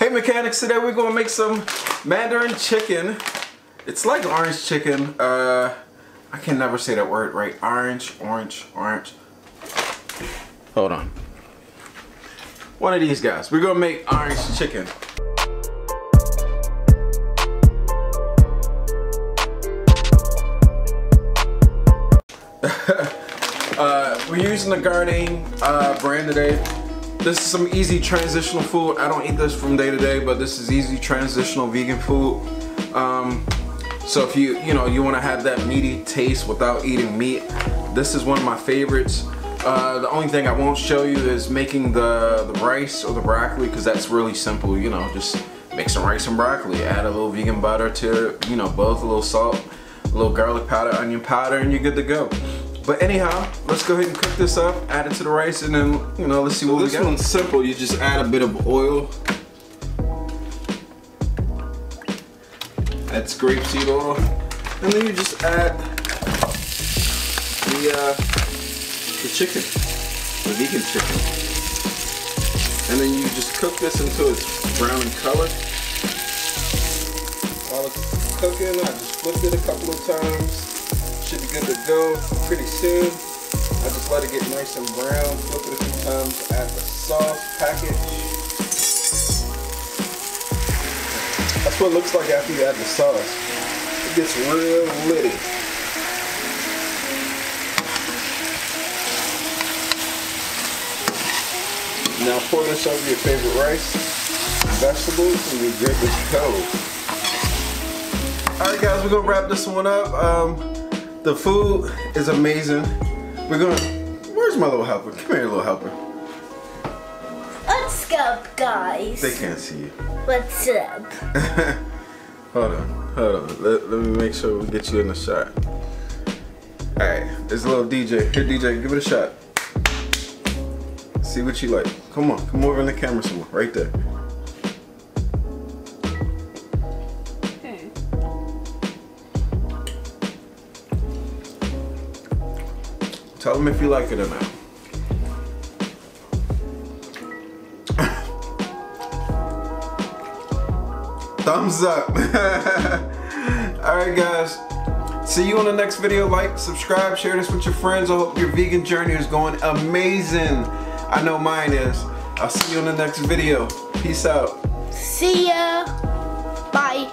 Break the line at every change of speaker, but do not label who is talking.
Hey mechanics, today we're gonna make some Mandarin chicken. It's like orange chicken. I can never say that word right. Orange. Hold on. One of these guys. We're gonna make orange chicken. We're using the Gardein brand today. This is some easy transitional food. I don't eat this from day to day, but this is easy transitional vegan food. So if you want to have that meaty taste without eating meat, this is one of my favorites. The only thing I won't show you is making the rice or the broccoli, because that's really simple. You know, just make some rice and broccoli, add a little vegan butter to it, both, a little salt, a little garlic powder, onion powder, and you're good to go. But anyhow, let's go ahead and cook this up, add it to the rice, and then, let's see what we got. This one's simple. You just add a bit of oil. Add grapeseed oil. And then you just add the chicken, the vegan chicken. And then you just cook this until it's brown in color. While it's cooking, I just flipped it a couple of times. Should be good to go pretty soon. I just let it get nice and brown, flip it a few times, add the sauce package. That's what it looks like after you add the sauce. It gets real litty. Now pour this over your favorite rice, vegetables, and you're good to go. Alright guys, we're gonna wrap this one up. The food is amazing. Where's my little helper? Come here, little helper.
What's up, guys?
They can't see you.
What's up?
Hold on. Let me make sure we get you in the shot. Alright, there's a little DJ. Here, DJ, give it a shot. See what you like. Come on, come over in the camera somewhere. Right there. Tell them if you like it or not. Thumbs up. Alright guys. See you on the next video. Like, subscribe, share this with your friends. I hope your vegan journey is going amazing. I know mine is. I'll see you on the next video. Peace out.
See ya. Bye.